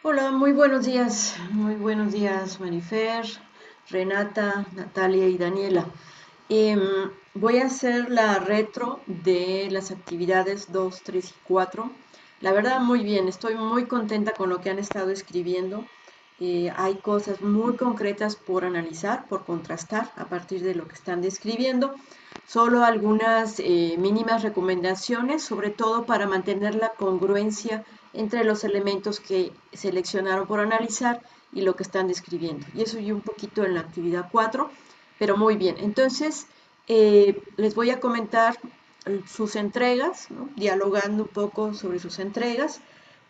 Hola, muy buenos días, Marifer, Renata, Natalia y Daniela. Em, Voy a hacer la retro de las actividades 2, 3 y 4. La verdad, muy bien, estoy muy contenta con lo que han estado escribiendo. Hay cosas muy concretas por analizar, por contrastar a partir de lo que están describiendo. Solo algunas mínimas recomendaciones, sobre todo para mantener la congruencia entre los elementos que seleccionaron por analizar y lo que están describiendo. Y eso y un poquito en la actividad 4, pero muy bien. Entonces, les voy a comentar sus entregas, ¿no? Dialogando un poco sobre sus entregas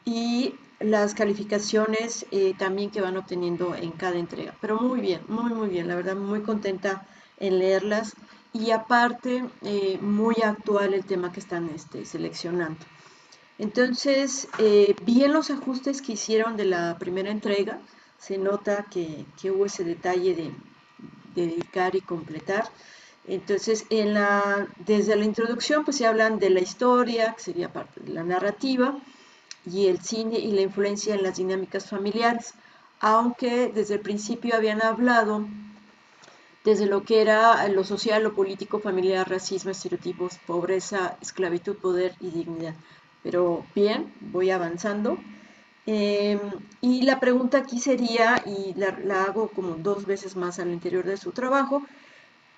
y las calificaciones también que van obteniendo en cada entrega. Pero muy bien, muy bien, la verdad muy contenta en leerlas y aparte muy actual el tema que están seleccionando. Entonces, vi en los ajustes que hicieron de la primera entrega, se nota que hubo ese detalle de dedicar y completar. Entonces, desde la introducción, pues se hablan de la historia, que sería parte de la narrativa, y el cine y la influencia en las dinámicas familiares, aunque desde el principio habían hablado desde lo que era lo social, lo político, familiar, racismo, estereotipos, pobreza, esclavitud, poder y dignidad. Pero bien, voy avanzando. Eh, y la pregunta aquí sería, y la hago como dos veces más al interior de su trabajo,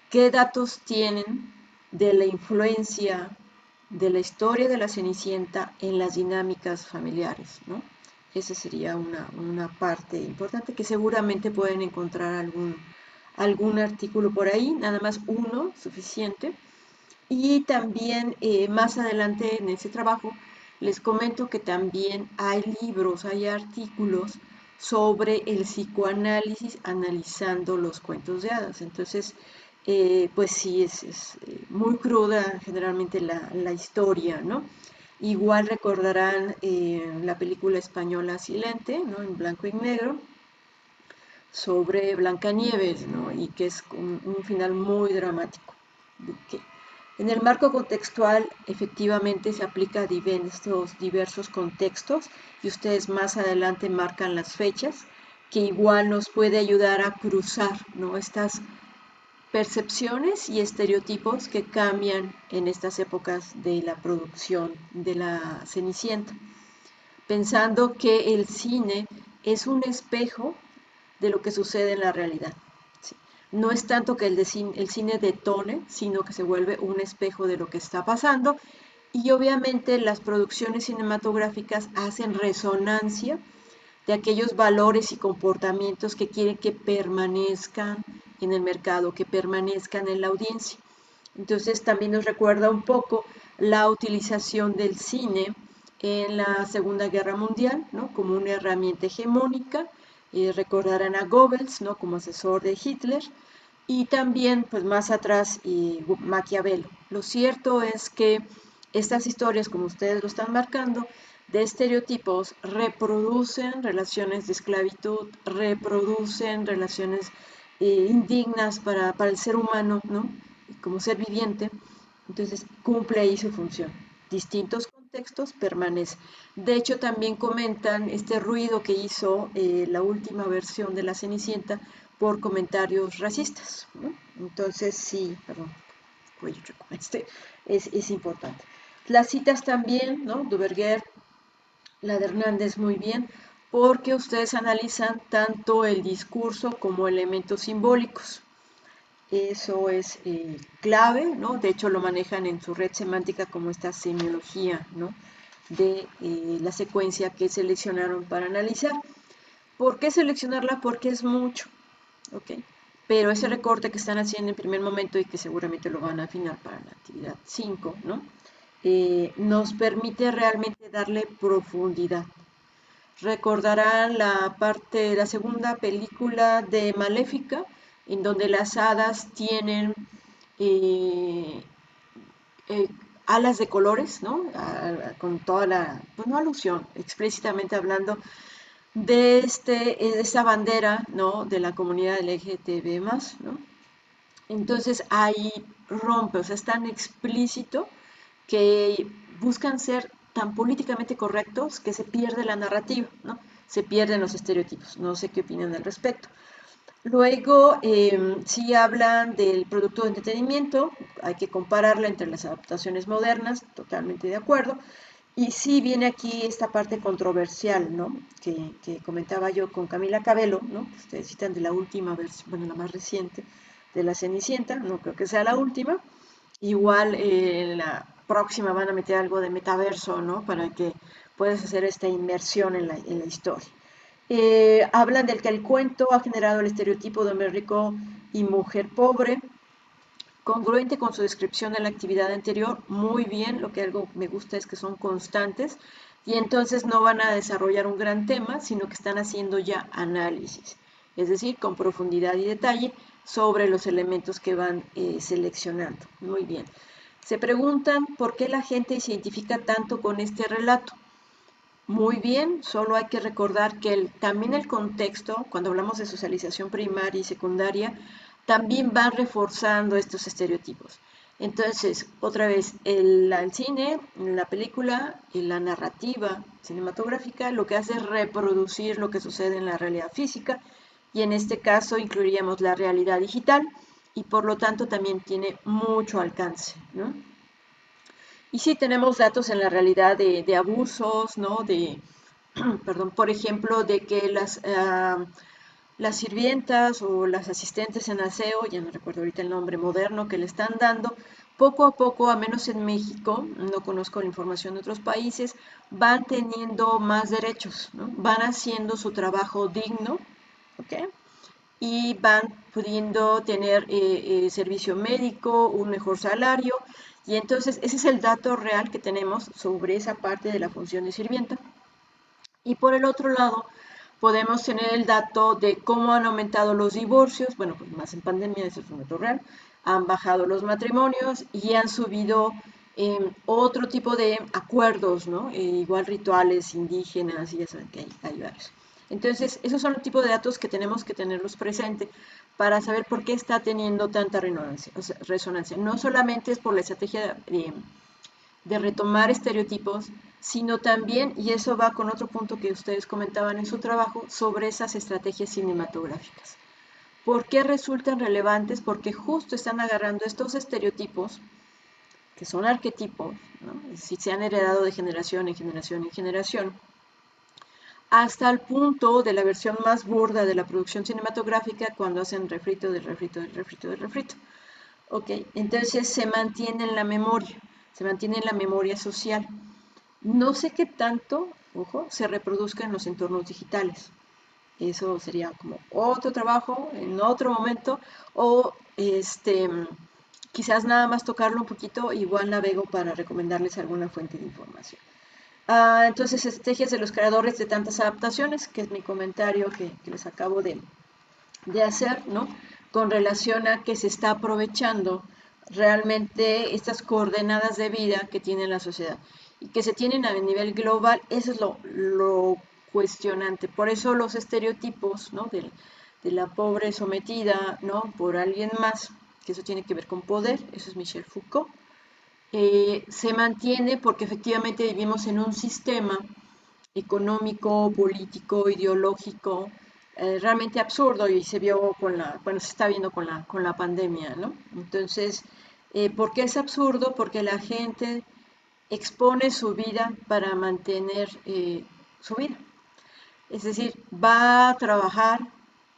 ¿qué datos tienen de la influencia de la historia de la Cenicienta en las dinámicas familiares, ¿no? Esa sería una parte importante que seguramente pueden encontrar algún artículo por ahí, nada más uno, suficiente. Y también más adelante en ese trabajo les comento que también hay libros, hay artículos sobre el psicoanálisis analizando los cuentos de hadas. Entonces, pues sí, es muy cruda generalmente la historia, ¿no? Igual recordarán la película española Silente, ¿no? En blanco y negro, sobre Blancanieves, ¿no? Y que es un final muy dramático. Que en el marco contextual efectivamente se aplica a estos diversos contextos y ustedes más adelante marcan las fechas, que igual nos puede ayudar a cruzar, ¿no? Estas percepciones y estereotipos que cambian en estas épocas de la producción de la Cenicienta, pensando que el cine es un espejo de lo que sucede en la realidad. ¿Sí? No es tanto que el cine detone, sino que se vuelve un espejo de lo que está pasando y obviamente las producciones cinematográficas hacen resonancia de aquellos valores y comportamientos que quieren que permanezcan en el mercado, que permanezcan en la audiencia. Entonces también nos recuerda un poco la utilización del cine en la Segunda Guerra Mundial, ¿no? Como una herramienta hegemónica. Recordarán a Goebbels, ¿no? Como asesor de Hitler, y también, pues más atrás, Maquiavelo. Lo cierto es que estas historias, como ustedes lo están marcando, de estereotipos reproducen relaciones de esclavitud, reproducen relaciones indignas para el ser humano, ¿no? Como ser viviente. Entonces, cumple ahí su función. Distintos contextos permanecen. De hecho, también comentan este ruido que hizo la última versión de La Cenicienta por comentarios racistas, ¿no? Entonces, sí, perdón, es importante. Las citas también, ¿no? Duverger, la de Hernández muy bien, porque ustedes analizan tanto el discurso como elementos simbólicos. Eso es clave, ¿no? De hecho, lo manejan en su red semántica como esta semiología, ¿no? De la secuencia que seleccionaron para analizar. ¿Por qué seleccionarla? Porque es mucho, ¿ok? Pero ese recorte que están haciendo en primer momento y que seguramente lo van a afinar para la actividad 5, ¿no? Nos permite realmente darle profundidad. Recordarán la segunda película de Maléfica, en donde las hadas tienen eh, eh, alas de colores, ¿no? Con toda pues no alusión, explícitamente hablando de esta bandera, ¿no? De la comunidad LGTB+, ¿no? Entonces ahí rompe, o sea, es tan explícito que buscan ser tan políticamente correctos que se pierde la narrativa, ¿no? se pierden los estereotipos. No sé qué opinan al respecto. Luego, sí hablan del producto de entretenimiento, hay que compararla entre las adaptaciones modernas, totalmente de acuerdo. Y sí viene aquí esta parte controversial, ¿no? Que comentaba yo con Camila Cabello, ¿no? Ustedes citan de la última versión, bueno, la más reciente de la Cenicienta, no creo que sea la última. Igual en la próxima van a meter algo de metaverso, ¿no? Para que puedas hacer esta inmersión en la historia. Hablan del que el cuento ha generado el estereotipo de hombre rico y mujer pobre, congruente con su descripción de la actividad anterior, muy bien, lo que algo me gusta es que son constantes y entonces no van a desarrollar un gran tema, sino que están haciendo ya análisis, es decir, con profundidad y detalle sobre los elementos que van seleccionando. Muy bien. Se preguntan por qué la gente se identifica tanto con este relato. Muy bien, solo hay que recordar que también el contexto, cuando hablamos de socialización primaria y secundaria, también va reforzando estos estereotipos. Entonces, otra vez, el cine, la película y la narrativa cinematográfica lo que hace es reproducir lo que sucede en la realidad física y en este caso incluiríamos la realidad digital y por lo tanto también tiene mucho alcance, ¿no? Y sí tenemos datos en la realidad de abusos, ¿no? Perdón, por ejemplo, de que las sirvientas o las asistentes en aseo, ya no recuerdo ahorita el nombre moderno que le están dando, poco a poco, a menos en México, no conozco la información de otros países, van teniendo más derechos, ¿no? Van haciendo su trabajo digno, ¿ok? Y van pudiendo tener servicio médico, un mejor salario, y entonces ese es el dato real que tenemos sobre esa parte de la función de sirvienta. Y por el otro lado, podemos tener el dato de cómo han aumentado los divorcios, bueno, pues más en pandemia, eso es un dato real, han bajado los matrimonios y han subido otro tipo de acuerdos, ¿no? Igual rituales indígenas y ya saben que hay varios. Entonces, esos son el tipo de datos que tenemos que tenerlos presentes para saber por qué está teniendo tanta resonancia. O sea, resonancia. No solamente es por la estrategia de retomar estereotipos, sino también, y eso va con otro punto que ustedes comentaban en su trabajo, sobre esas estrategias cinematográficas. ¿Por qué resultan relevantes? Porque justo están agarrando estos estereotipos, que son arquetipos, ¿no? Si se han heredado de generación en generación en generación, hasta el punto de la versión más burda de la producción cinematográfica cuando hacen refrito del refrito del refrito del refrito. Ok, entonces se mantiene en la memoria social. No sé qué tanto, ojo, se reproduzca en los entornos digitales. Eso sería como otro trabajo en otro momento o quizás nada más tocarlo un poquito, igual navego para recomendarles alguna fuente de información. Entonces, estrategias de los creadores de tantas adaptaciones, que es mi comentario que les acabo de hacer, ¿no? Con relación a que se está aprovechando realmente estas coordenadas de vida que tiene la sociedad y que se tienen a nivel global, eso es lo cuestionante. Por eso los estereotipos, ¿no? De la pobre sometida, ¿no? Por alguien más, que eso tiene que ver con poder, eso es Michel Foucault, se mantiene porque efectivamente vivimos en un sistema económico, político, ideológico, realmente absurdo y se vio bueno, se está viendo con la pandemia, ¿no? Entonces, ¿por qué es absurdo? Porque la gente expone su vida para mantener su vida. Es decir, va a trabajar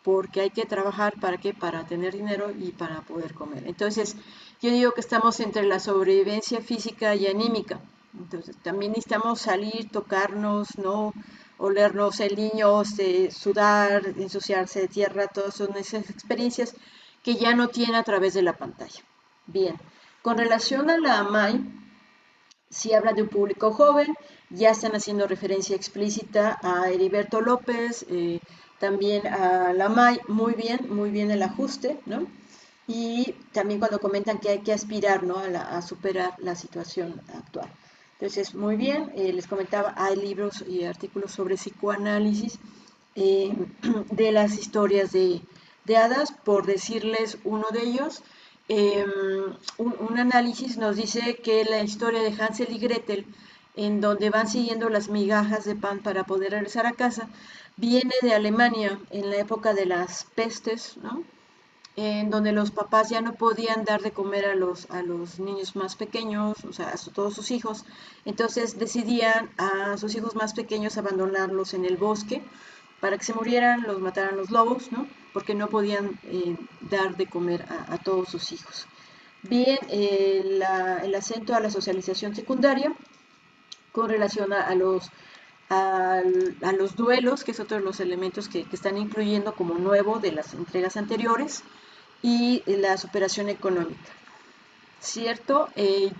porque hay que trabajar para qué, para tener dinero y para poder comer. Entonces, yo digo que estamos entre la sobrevivencia física y anímica. Entonces, también necesitamos salir, tocarnos, ¿no? Olernos el niño, sudar, ensuciarse de tierra, todas son esas experiencias que ya no tiene a través de la pantalla. Bien, con relación a la AMAI, si habla de un público joven, ya están haciendo referencia explícita a Heriberto López, también a Lamay, muy bien el ajuste, ¿no? Y también cuando comentan que hay que aspirar, ¿no? A superar la situación actual. Entonces, muy bien, les comentaba, hay libros y artículos sobre psicoanálisis de las historias de hadas, por decirles uno de ellos. Un análisis nos dice que la historia de Hansel y Gretel en donde van siguiendo las migajas de pan para poder regresar a casa, viene de Alemania en la época de las pestes, ¿no? En donde los papás ya no podían dar de comer a los niños más pequeños, o sea, todos sus hijos. Entonces decidían a sus hijos más pequeños abandonarlos en el bosque para que se murieran, los mataran los lobos, ¿no? Porque no podían dar de comer a todos sus hijos. Bien, el acento a la socialización secundaria con relación a los duelos, que es otro de los elementos que están incluyendo como nuevo de las entregas anteriores, y la superación económica. ¿Cierto?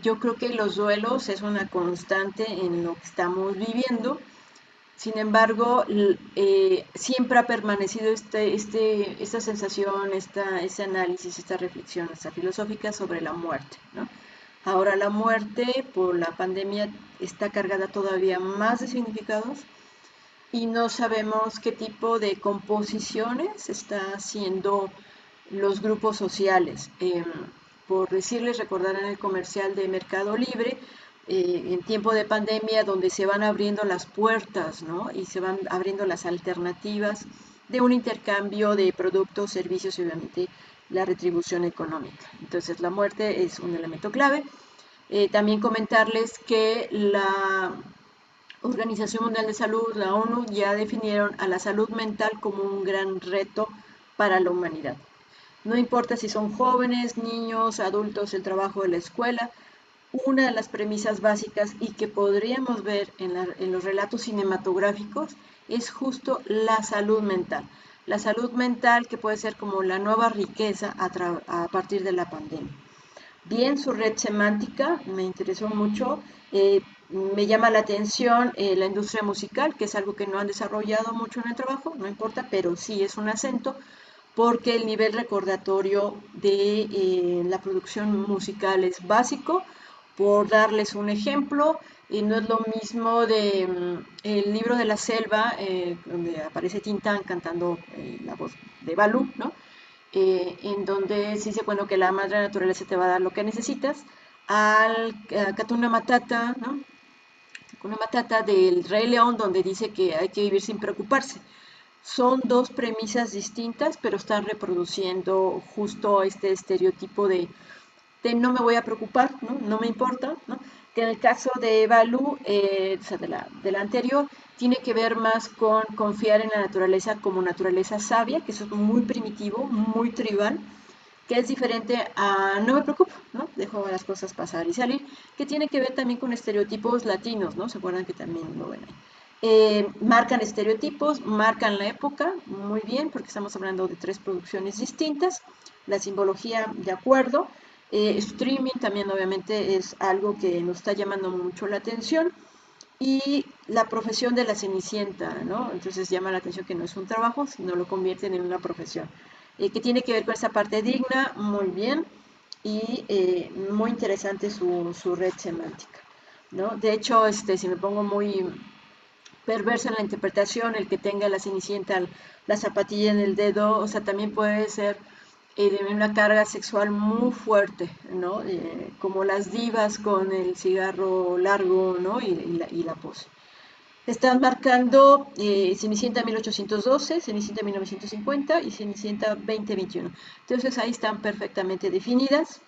Yo creo que los duelos es una constante en lo que estamos viviendo. Sin embargo, siempre ha permanecido esta sensación, ese análisis, esta reflexión, esta filosófica sobre la muerte, ¿no? Ahora la muerte por la pandemia está cargada todavía más de significados y no sabemos qué tipo de composiciones está haciendo los grupos sociales. Por decirles, recordarán el comercial de Mercado Libre, en tiempo de pandemia, donde se van abriendo las puertas, ¿no? Y se van abriendo las alternativas de un intercambio de productos, servicios y obviamente la retribución económica. Entonces, la muerte es un elemento clave. También comentarles que la Organización Mundial de Salud, la ONU, ya definieron a la salud mental como un gran reto para la humanidad. No importa si son jóvenes, niños, adultos, el trabajo de la escuela, una de las premisas básicas y que podríamos ver en los relatos cinematográficos es justo la salud mental. La salud mental que puede ser como la nueva riqueza a partir de la pandemia. Bien, su red semántica me interesó mucho. Me llama la atención la industria musical, que es algo que no han desarrollado mucho en el trabajo, no importa, pero sí es un acento, porque el nivel recordatorio de la producción musical es básico. Por darles un ejemplo, no es lo mismo de el libro de la selva, donde aparece Tintán cantando la voz de Balú, ¿no? En donde se dice, bueno, que la madre naturaleza te va a dar lo que necesitas, al Hakuna Matata, ¿no? Hakuna Matata del Rey León, donde dice que hay que vivir sin preocuparse. Son dos premisas distintas, pero están reproduciendo justo este estereotipo de no me voy a preocupar, ¿no? No me importa, ¿no? Que en el caso de Balú, o sea, de la anterior, tiene que ver más con confiar en la naturaleza como naturaleza sabia, que eso es muy primitivo, muy tribal, que es diferente a no me preocupo, ¿no? Dejo las cosas pasar y salir, que tiene que ver también con estereotipos latinos, ¿no? ¿Se acuerdan que también lo ven ahí? Marcan estereotipos, marcan la época, muy bien, porque estamos hablando de tres producciones distintas, la simbología de acuerdo, streaming también obviamente es algo que nos está llamando mucho la atención, y la profesión de la Cenicienta, ¿no? Entonces llama la atención que no es un trabajo, sino lo convierten en una profesión, que tiene que ver con esa parte digna, muy bien, y muy interesante su red semántica, ¿no? De hecho, si me pongo muy perversa en la interpretación, el que tenga la Cenicienta la zapatilla en el dedo, o sea, también puede ser de una carga sexual muy fuerte, ¿no? Como las divas con el cigarro largo, ¿no? Y la pose. Están marcando Cenicienta 1812, Cenicienta 1950 y Cenicienta 2021. Entonces ahí están perfectamente definidas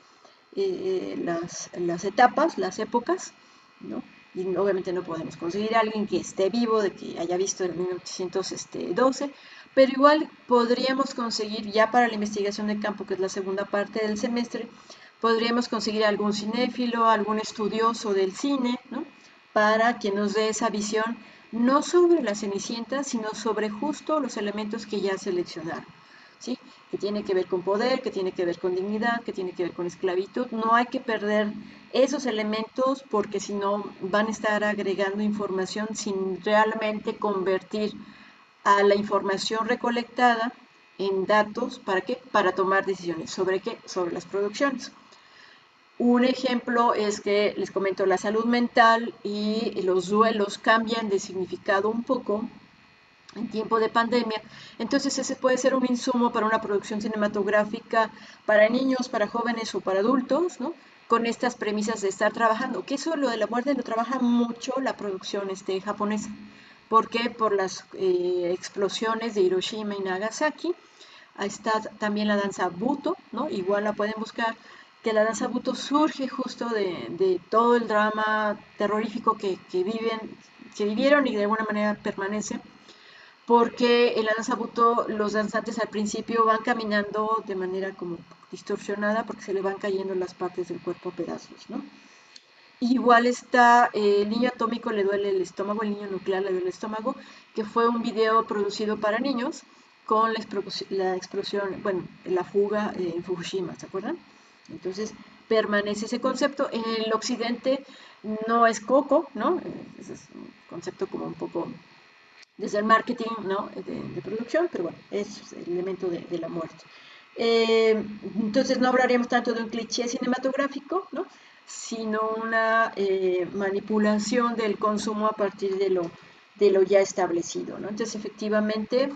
las etapas, las épocas, ¿no? Y obviamente no podemos conseguir a alguien que esté vivo, de que haya visto en 1812, pero igual podríamos conseguir ya para la investigación de campo, que es la segunda parte del semestre, podríamos conseguir algún cinéfilo, algún estudioso del cine, ¿no? Para que nos dé esa visión, no sobre la Cenicienta, sino sobre justo los elementos que ya seleccionaron. ¿Sí? Que tiene que ver con poder, que tiene que ver con dignidad, que tiene que ver con esclavitud. No hay que perder esos elementos porque si no van a estar agregando información sin realmente convertir a la información recolectada en datos. ¿Para qué? Para tomar decisiones. ¿Sobre qué? Sobre las producciones. Un ejemplo es que les comento la salud mental y los duelos cambian de significado un poco en tiempo de pandemia. Entonces ese puede ser un insumo para una producción cinematográfica para niños, para jóvenes o para adultos, ¿no? con estas premisas de estar trabajando, que eso lo de la muerte lo trabaja mucho la producción japonesa. ¿Por qué? Por las explosiones de Hiroshima y Nagasaki. Ahí está también la danza Buto, ¿no? Igual la pueden buscar, que la danza Buto surge justo de todo el drama terrorífico que vivieron y de alguna manera permanece, porque en la danza Buto los danzantes al principio van caminando de manera como distorsionada porque se le van cayendo las partes del cuerpo a pedazos, ¿no? Igual está El niño atómico le duele el estómago, el niño nuclear le duele el estómago, que fue un video producido para niños con la explosión, bueno, la fuga en Fukushima, ¿se acuerdan? Entonces permanece ese concepto. En el occidente no es Coco, ¿no? Ese es un concepto como un poco desde el marketing, ¿no? De producción, pero bueno, es el elemento de la muerte. Entonces no hablaríamos tanto de un cliché cinematográfico, ¿no? Sino una manipulación del consumo a partir de lo ya establecido, ¿no? Entonces efectivamente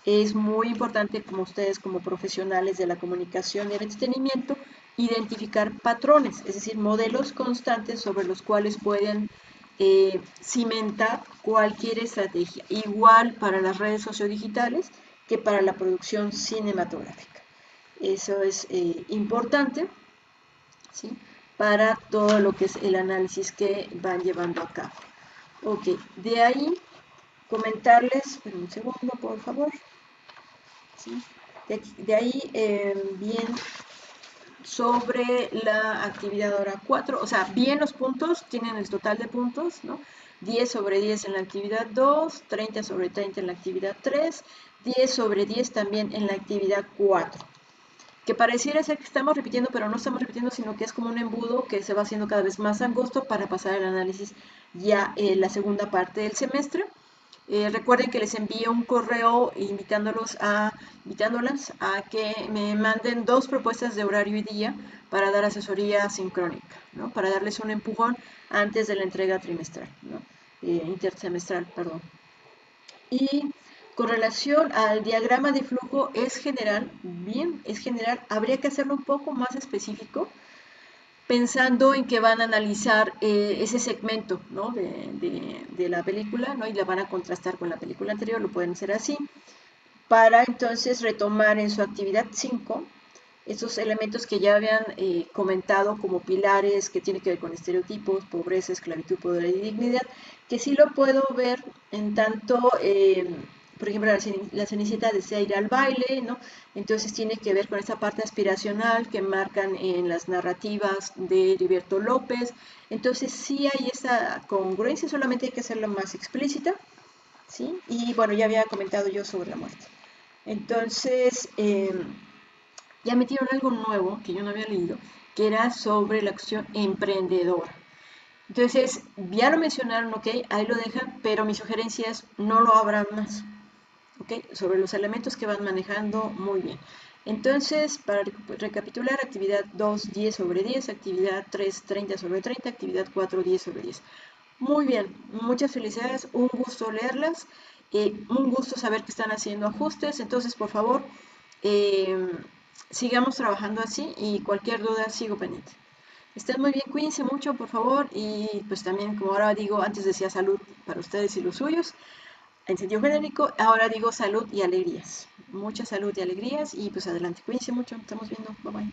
es muy importante como ustedes como profesionales de la comunicación y el entretenimiento identificar patrones, es decir, modelos constantes sobre los cuales pueden cimentar cualquier estrategia, igual para las redes sociodigitales que para la producción cinematográfica. Eso es importante, ¿sí? Para todo lo que es el análisis que van llevando a cabo. Ok, de ahí comentarles, un segundo por favor, ¿sí? De ahí bien sobre la actividad hora 4, o sea, bien los puntos, tienen el total de puntos, ¿no? 10 sobre 10 en la actividad 2, 30 sobre 30 en la actividad 3, 10 sobre 10 también en la actividad 4. Que pareciera ser que estamos repitiendo, pero no estamos repitiendo, sino que es como un embudo que se va haciendo cada vez más angosto para pasar el análisis ya en la segunda parte del semestre. Recuerden que les envío un correo invitándolas a que me manden 2 propuestas de horario y día para dar asesoría sincrónica, ¿no? Para darles un empujón antes de la entrega trimestral, ¿no? Intersemestral, perdón. Y con relación al diagrama de flujo es general, bien, es general, habría que hacerlo un poco más específico, pensando en que van a analizar ese segmento, ¿no? de la película, ¿no? Y la van a contrastar con la película anterior, lo pueden hacer así, para entonces retomar en su actividad 5 esos elementos que ya habían comentado como pilares que tienen que ver con estereotipos, pobreza, esclavitud, poder y dignidad, que sí lo puedo ver en tanto, por ejemplo, la Cenicienta desea ir al baile, ¿no? Entonces tiene que ver con esa parte aspiracional que marcan en las narrativas de Heriberto López. Entonces sí hay esa congruencia, solamente hay que hacerla más explícita, ¿sí? Y bueno, ya había comentado yo sobre la muerte. Entonces, ya metieron algo nuevo que yo no había leído, que era sobre la cuestión emprendedora. Entonces, ya lo mencionaron, ok, ahí lo dejan, pero mi sugerencia es no lo abran más, ok, sobre los elementos que van manejando, muy bien. Entonces, para recapitular, actividad 2, 10 sobre 10, actividad 3, 30 sobre 30, actividad 4, 10 sobre 10. Muy bien, muchas felicidades, un gusto leerlas, un gusto saber que están haciendo ajustes, entonces por favor, eh, sigamos trabajando así y cualquier duda sigo pendiente. Estén muy bien, cuídense mucho por favor y pues también como ahora digo, antes decía salud para ustedes y los suyos, en sentido genérico, ahora digo salud y alegrías. Mucha salud y alegrías y pues adelante, cuídense mucho, estamos viendo, bye bye.